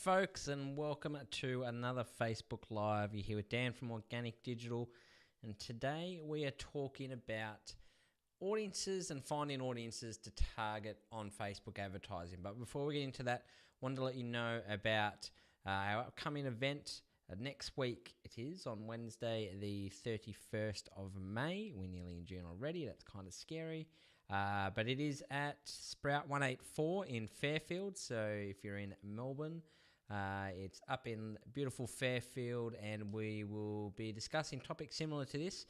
folks, and welcome to another Facebook Live. You're here with Dan from Organic Digital, and today we are talking about audiences and finding audiences to target on Facebook advertising. But before we get into that, I wanted to let you know about our upcoming event next week. It is on Wednesday, the 31st of May. We're nearly in June already. That's kind of scary. But it is at Sprout 184 in Fairfield. So if you're in Melbourne, it's up in beautiful Fairfield, and we will be discussing topics similar to this.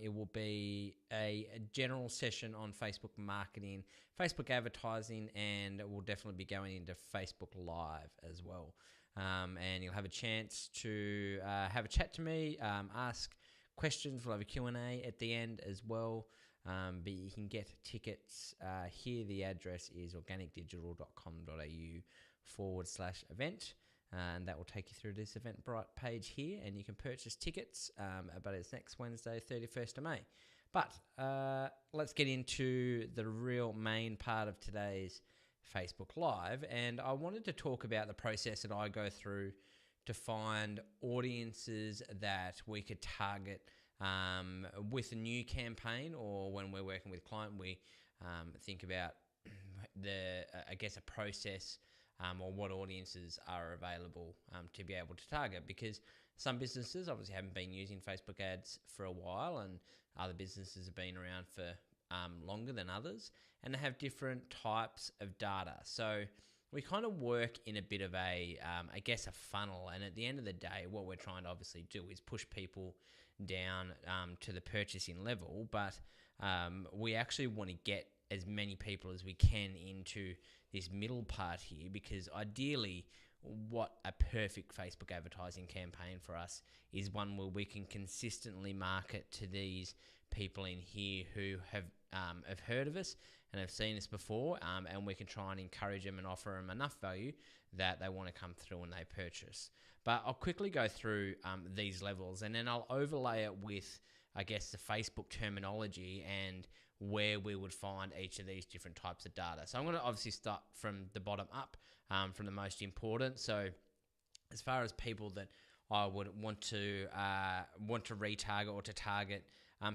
It will be a general session on Facebook marketing, Facebook advertising, and we'll definitely be going into Facebook Live as well. And you'll have a chance to have a chat to me, ask questions. We'll have a Q&A at the end as well. But you can get tickets here. The address is organicdigital.com.au/event. And that will take you through this Eventbrite page here, and you can purchase tickets. But it's next Wednesday, 31st of May. But let's get into the real main part of today's Facebook Live. And I wanted to talk about the process that I go through to find audiences that we could target with a new campaign, or when we're working with a client, we think about a process or what audiences are available to be able to target, because some businesses obviously haven't been using Facebook ads for a while, and other businesses have been around for longer than others, and they have different types of data. So we kind of work in a bit of a funnel, and at the end of the day, what we're trying to obviously do is push people down to the purchasing level, but we actually want to get as many people as we can into this middle part here, because ideally what a perfect Facebook advertising campaign for us is one where we can consistently market to these people in here who have heard of us and have seen us before, and we can try and encourage them and offer them enough value that they want to come through and they purchase. But I'll quickly go through these levels, and then I'll overlay it with, I guess, the Facebook terminology and where we would find each of these different types of data. So I'm going to obviously start from the bottom up, from the most important. So as far as people that I would want to retarget or to target,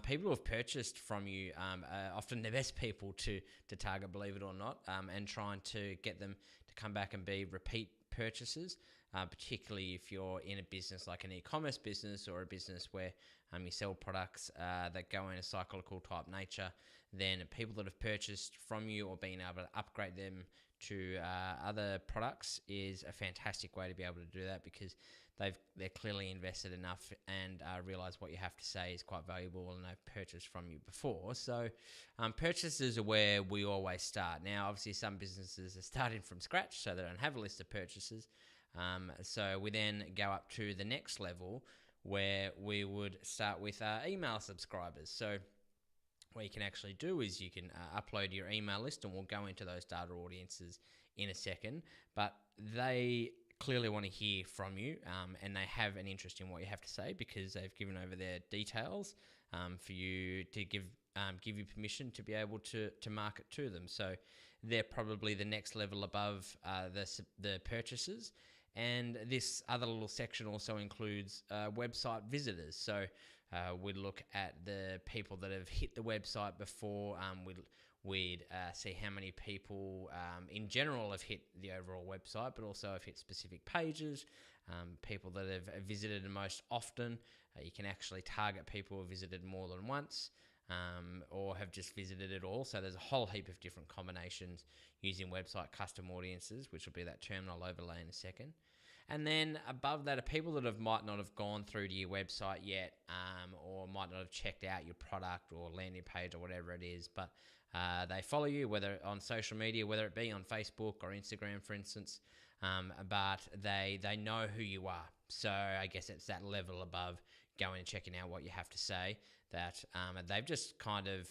people who have purchased from you are often the best people to target, believe it or not, and trying to get them to come back and be repeat purchases, particularly if you're in a business like an e-commerce business or a business where you sell products that go in a cyclical type nature. Then people that have purchased from you or being able to upgrade them to other products is a fantastic way to be able to do that, because they're clearly invested enough and realize what you have to say is quite valuable, and they've purchased from you before. So purchases are where we always start. Now, obviously, some businesses are starting from scratch, so they don't have a list of purchases. So we then go up to the next level, where we would start with email subscribers. So what you can actually do is you can upload your email list, and we'll go into those data audiences in a second. But they clearly want to hear from you, and they have an interest in what you have to say, because they've given over their details for you to give you permission to be able to market to them. So they're probably the next level above the purchases. And this other little section also includes website visitors. So we look at the people that have hit the website before. We'd see how many people in general have hit the overall website, but also have hit specific pages, people that have visited the most often. You can actually target people who have visited more than once, or have just visited it all. So there's a whole heap of different combinations using website custom audiences, which will be that term I'll overlay in a second. And then above that are people that might not have gone through to your website yet, or might not have checked out your product or landing page or whatever it is, but they follow you, whether on social media, whether it be on Facebook or Instagram, for instance, but they know who you are. So I guess it's that level above going and checking out what you have to say, that they've just kind of,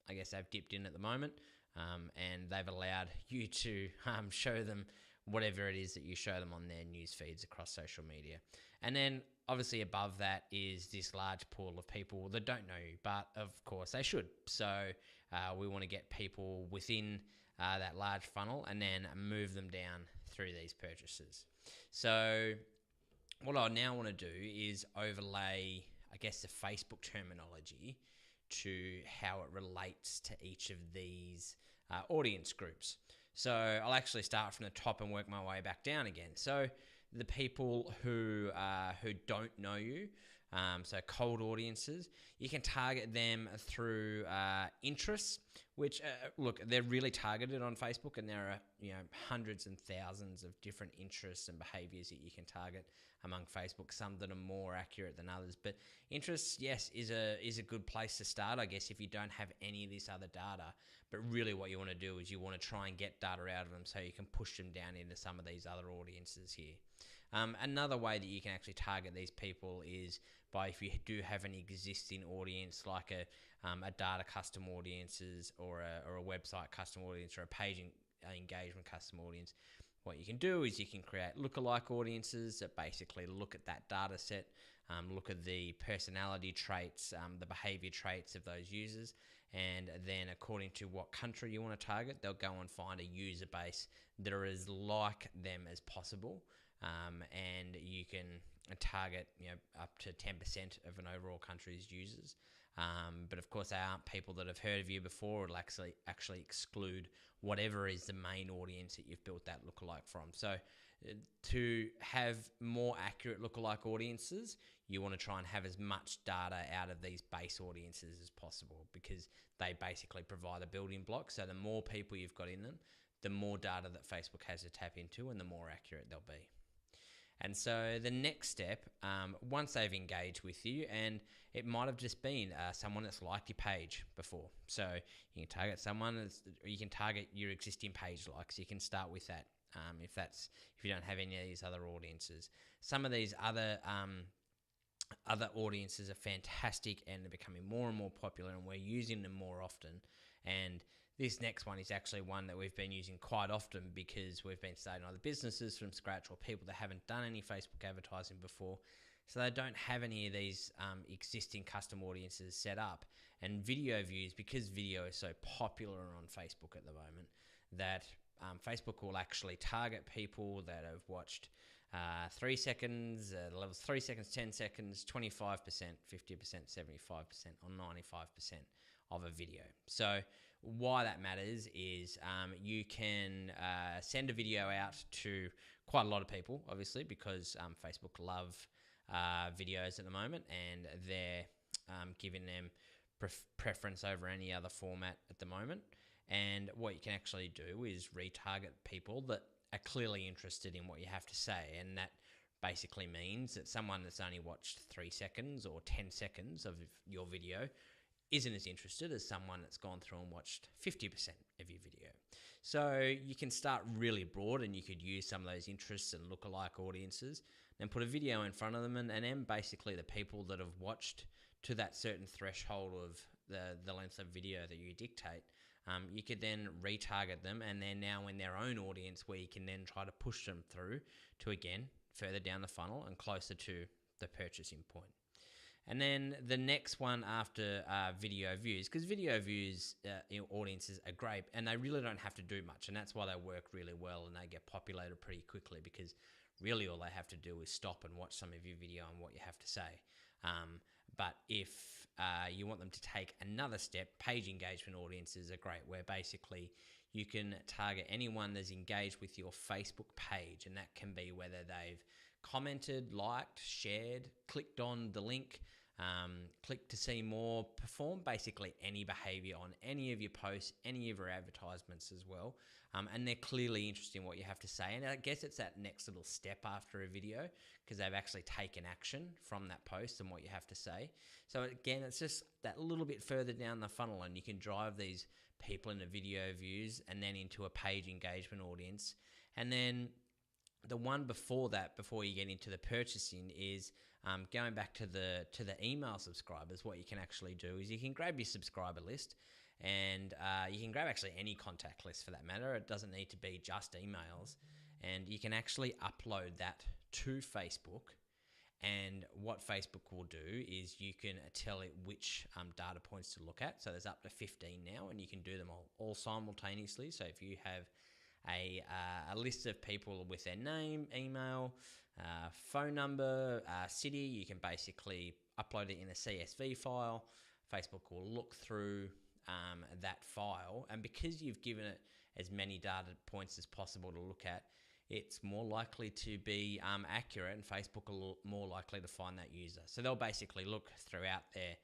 they've dipped in at the moment, and they've allowed you to show them whatever it is that you show them on their news feeds across social media. And then obviously above that is this large pool of people that don't know you, but of course they should. So we want to get people within that large funnel, and then move them down through these purchases. So what I now want to do is overlay, I guess, the Facebook terminology to how it relates to each of these audience groups. So I'll actually start from the top and work my way back down again. So the people who don't know you, so cold audiences, you can target them through interests, which look, they're really targeted on Facebook, and there are hundreds and thousands of different interests and behaviors that you can target among Facebook. Some that are more accurate than others, but interests, yes, is a good place to start, I guess, if you don't have any of this other data. But really what you want to do is you want to try and get data out of them so you can push them down into some of these other audiences here. Another way that you can actually target these people is by, if you do have an existing audience, like a data custom audiences or a website custom audience or a page engagement custom audience, what you can do is you can create lookalike audiences that basically look at that data set, look at the personality traits, the behavior traits of those users, and then according to what country you want to target, they'll go and find a user base that are as like them as possible, and you can target up to 10% of an overall country's users. But of course, they aren't people that have heard of you before. It'll actually exclude whatever is the main audience that you've built that lookalike from. So to have more accurate lookalike audiences, you want to try and have as much data out of these base audiences as possible, because they basically provide a building block. So the more people you've got in them, the more data that Facebook has to tap into, and the more accurate they'll be. And so the next step, once they've engaged with you, and it might have just been someone that's liked your page before. So you can target someone, or you can target your existing page likes. You can start with that if you don't have any of these other audiences. Some of these other audiences are fantastic, and they're becoming more and more popular, and we're using them more often. And this next one is actually one that we've been using quite often, because we've been starting either businesses from scratch or people that haven't done any Facebook advertising before. So they don't have any of these existing custom audiences set up. And video views, because video is so popular on Facebook at the moment, that Facebook will actually target people that have watched 3 seconds, the levels 3 seconds, 10 seconds, 25%, 50%, 75%, or 95% of a video. So why that matters is you can send a video out to quite a lot of people, obviously, because Facebook love videos at the moment, and they're giving them preference over any other format at the moment. And what you can actually do is retarget people that are clearly interested in what you have to say, and that basically means that someone that's only watched 3 seconds or 10 seconds of your video isn't as interested as someone that's gone through and watched 50% of your video. So you can start really broad, and you could use some of those interests and lookalike audiences, then put a video in front of them, and then basically the people that have watched to that certain threshold of the length of video that you dictate, you could then retarget them, and they're now in their own audience, where you can then try to push them through to, again, further down the funnel and closer to the purchasing point. And then the next one after video views, because video views audiences are great, and they really don't have to do much, and that's why they work really well and they get populated pretty quickly, because really all they have to do is stop and watch some of your video and what you have to say. But if you want them to take another step, page engagement audiences are great, where basically you can target anyone that's engaged with your Facebook page, and that can be whether they've commented, liked, shared, clicked on the link, clicked to see more, perform basically any behavior on any of your posts, any of your advertisements as well. And they're clearly interested in what you have to say. And I guess it's that next little step after a video, because they've actually taken action from that post and what you have to say. So again, it's just that little bit further down the funnel, and you can drive these people into video views and then into a page engagement audience. And then the one before that, before you get into the purchasing, is going back to the email subscribers. What you can actually do is you can grab your subscriber list, and you can grab actually any contact list for that matter. It doesn't need to be just emails, and you can actually upload that to Facebook, And what Facebook will do is you can tell it which data points to look at. So there's up to 15 now, and you can do them all simultaneously. So if you have a list of people with their name, email, phone number, city, you can basically upload it in a CSV file. Facebook will look through that file, and because you've given it as many data points as possible to look at, it's more likely to be accurate, and Facebook will more likely to find that user. So they'll basically look throughout their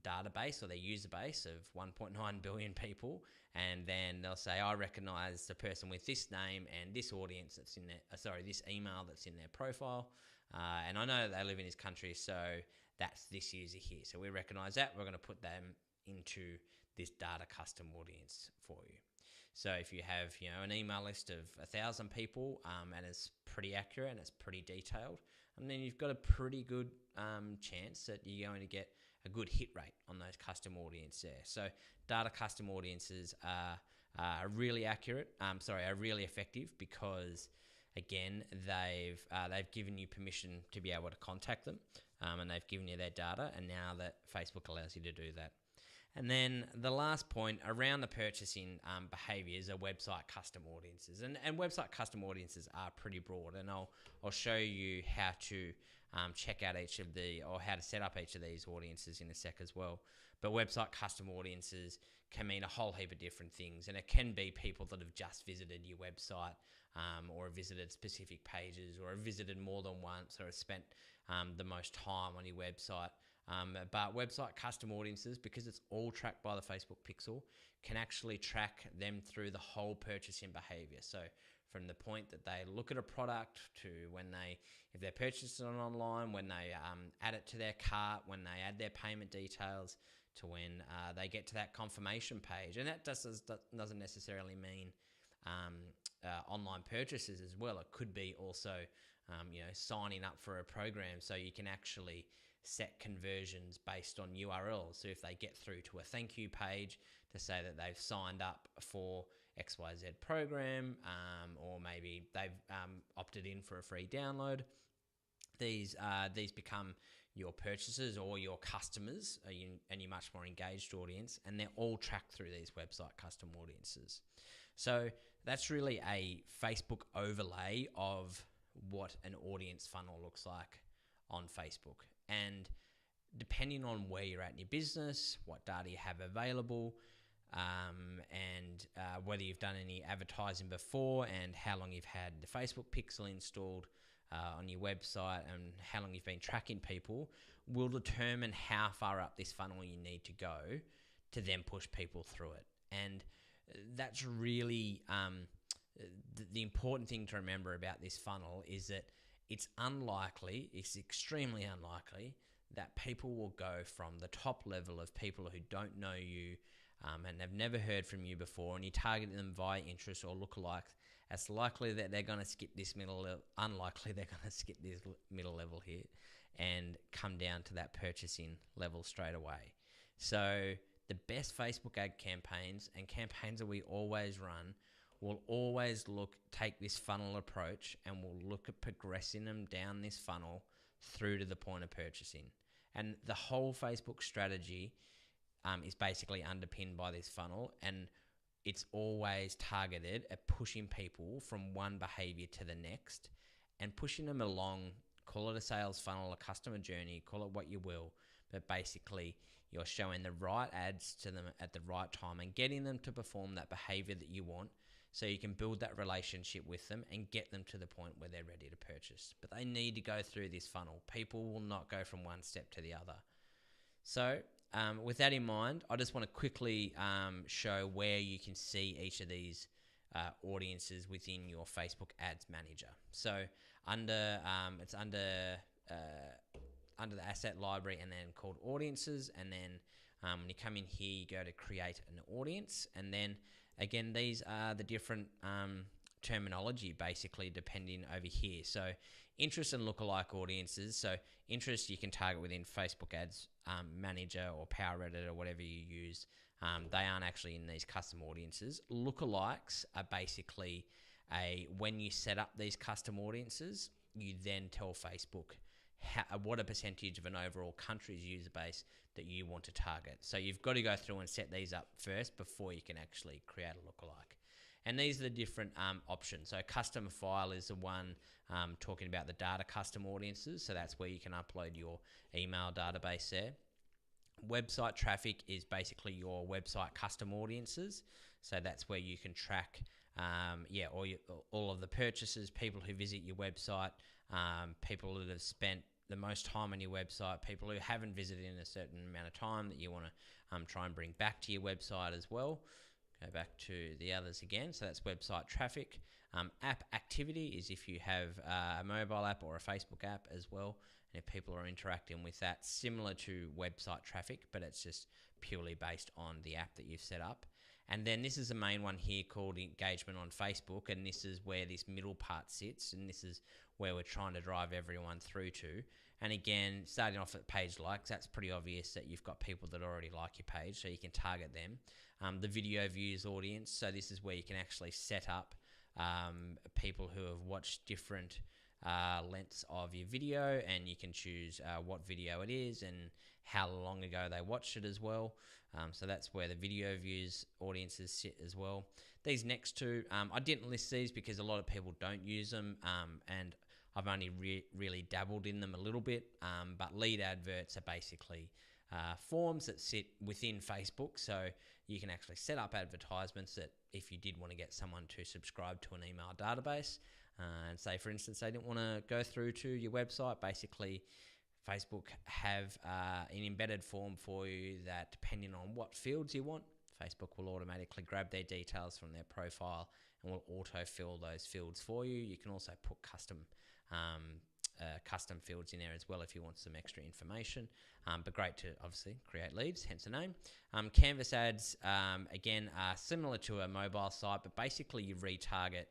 database or their user base of 1.9 billion people, and then they'll say, I recognize the person with this name and this audience that's in their, this email that's in their profile, and I know that they live in this country, so that's this user here. So we recognize that. We're going to put them into this data custom audience for you. So if you have, an email list of 1,000 people, and it's pretty accurate and it's pretty detailed, and then you've got a pretty good chance that you're going to get a good hit rate on those custom audiences there. So data custom audiences are really accurate. Are really effective because, again, they've given you permission to be able to contact them, and they've given you their data, and now that Facebook allows you to do that. And then the last point around the purchasing behaviors are website custom audiences. And website custom audiences are pretty broad, and I'll show you how to check out how to set up each of these audiences in a sec as well. But website custom audiences can mean a whole heap of different things, and it can be people that have just visited your website, or have visited specific pages, or have visited more than once, or have spent the most time on your website. But website custom audiences, because it's all tracked by the Facebook pixel, can actually track them through the whole purchasing behavior. So from the point that they look at a product to if they're purchasing it online, when they add it to their cart, when they add their payment details, to when they get to that confirmation page. And that doesn't necessarily mean online purchases as well. It could be also signing up for a program, so you can actually set conversions based on URLs. So if they get through to a thank you page to say that they've signed up for XYZ program, or maybe they've opted in for a free download, these become your purchasers or your customers, and your much more engaged audience, and they're all tracked through these website custom audiences. So that's really a Facebook overlay of what an audience funnel looks like on Facebook. And depending on where you're at in your business, what data you have available, and whether you've done any advertising before, and how long you've had the Facebook pixel installed on your website, and how long you've been tracking people, will determine how far up this funnel you need to go to then push people through it. And that's really the important thing to remember about this funnel is that it's extremely unlikely that people will go from the top level of people who don't know you and have never heard from you before, and you target them via interest or lookalikes. It's likely that they're going to skip this middle level, unlikely they're going to skip this middle level here and come down to that purchasing level straight away. So the best Facebook ad campaigns, and campaigns that we always run, will always take this funnel approach, and we'll look at progressing them down this funnel through to the point of purchasing. And the whole Facebook strategy is basically underpinned by this funnel, and it's always targeted at pushing people from one behavior to the next and pushing them along. Call it a sales funnel, a customer journey, call it what you will, but basically you're showing the right ads to them at the right time and getting them to perform that behavior that you want, so you can build that relationship with them and get them to the point where they're ready to purchase. But they need to go through this funnel. People will not go from one step to the other. So with that in mind, I just want to quickly show where you can see each of these audiences within your Facebook Ads Manager. So it's under the asset library, and then called audiences, and then when you come in here, you go to create an audience, and then again, these are the different terminology basically depending over here. So interest and lookalike audiences. So interest you can target within Facebook Ads Manager or Power Editor or whatever you use. They aren't actually in these custom audiences. Lookalikes are basically when you set up these custom audiences, you then tell Facebook what a percentage of an overall country's user base that you want to target. So you've got to go through and set these up first before you can actually create a lookalike. And these are the different options. So custom file is the one talking about the data custom audiences. So that's where you can upload your email database there. Website traffic is basically your website custom audiences. So that's where you can track all of the purchases, people who visit your website, people that have spent the most time on your website, people who haven't visited in a certain amount of time that you want to try and bring back to your website as well. Go back to the others again. So that's website traffic. App activity is if you have a mobile app or a Facebook app as well, and if people are interacting with that, similar to website traffic, but it's just purely based on the app that you've set up. And then this is the main one here called engagement on Facebook, and this is where this middle part sits, and this is where we're trying to drive everyone through to. And again, starting off at page likes, that's pretty obvious that you've got people that already like your page, so you can target them. The video views audience, so this is where you can actually set up people who have watched different lengths of your video, and you can choose what video it is and how long ago they watched it as well. So that's where the video views audiences sit as well. These next two, I didn't list these because a lot of people don't use them, and I've only really dabbled in them a little bit, but lead adverts are basically forms that sit within Facebook, so you can actually set up advertisements that if you did want to get someone to subscribe to an email database, and say for instance they didn't want to go through to your website, basically Facebook have an embedded form for you that, depending on what fields you want, Facebook will automatically grab their details from their profile and will auto-fill those fields for you. You can also put custom fields in there as well if you want some extra information, but great to obviously create leads, hence the name. Canvas ads, again, are similar to a mobile site, but basically you retarget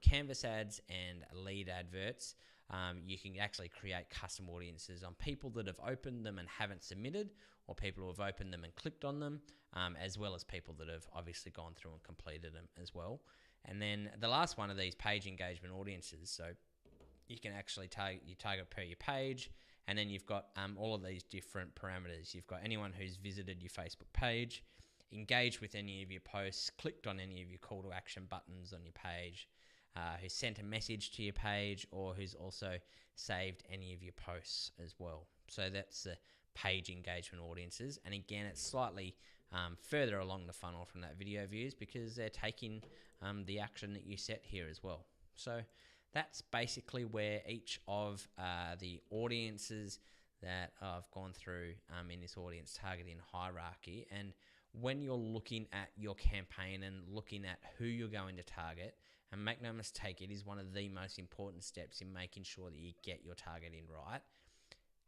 Canvas ads and lead adverts. You can actually create custom audiences on people that have opened them and haven't submitted, or people who have opened them and clicked on them, as well as people that have obviously gone through and completed them as well. And then the last one of these, page engagement audiences. So you can actually target per your page, and then you've got all of these different parameters. You've got anyone who's visited your Facebook page, engaged with any of your posts, clicked on any of your call to action buttons on your page, who sent a message to your page, or who's also saved any of your posts as well. So that's the page engagement audiences. And again, it's slightly further along the funnel from that video views because they're taking the action that you set here as well. So that's basically where each of the audiences that I've gone through in this audience targeting hierarchy. And when you're looking at your campaign and looking at who you're going to target, and make no mistake, it is one of the most important steps in making sure that you get your targeting right.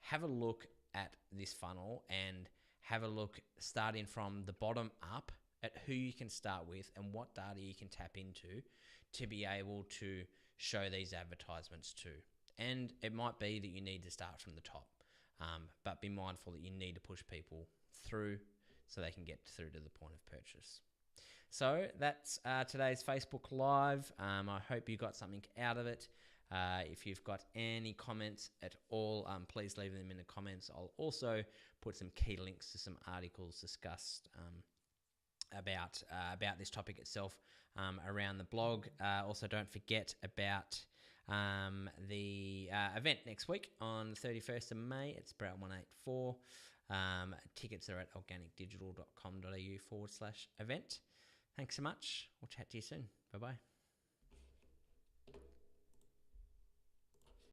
Have a look at this funnel and have a look starting from the bottom up at who you can start with and what data you can tap into to be able to show these advertisements to. And it might be that you need to start from the top, but be mindful that you need to push people through so they can get through to the point of purchase. So that's today's Facebook Live. I hope you got something out of it. If you've got any comments at all, please leave them in the comments. I'll also put some key links to some articles discussed about this topic itself around the blog. Also, don't forget about the event next week on the 31st of May at Sprout 184. Tickets are at organicdigital.com.au/event. Thanks so much. We'll chat to you soon. Bye-bye.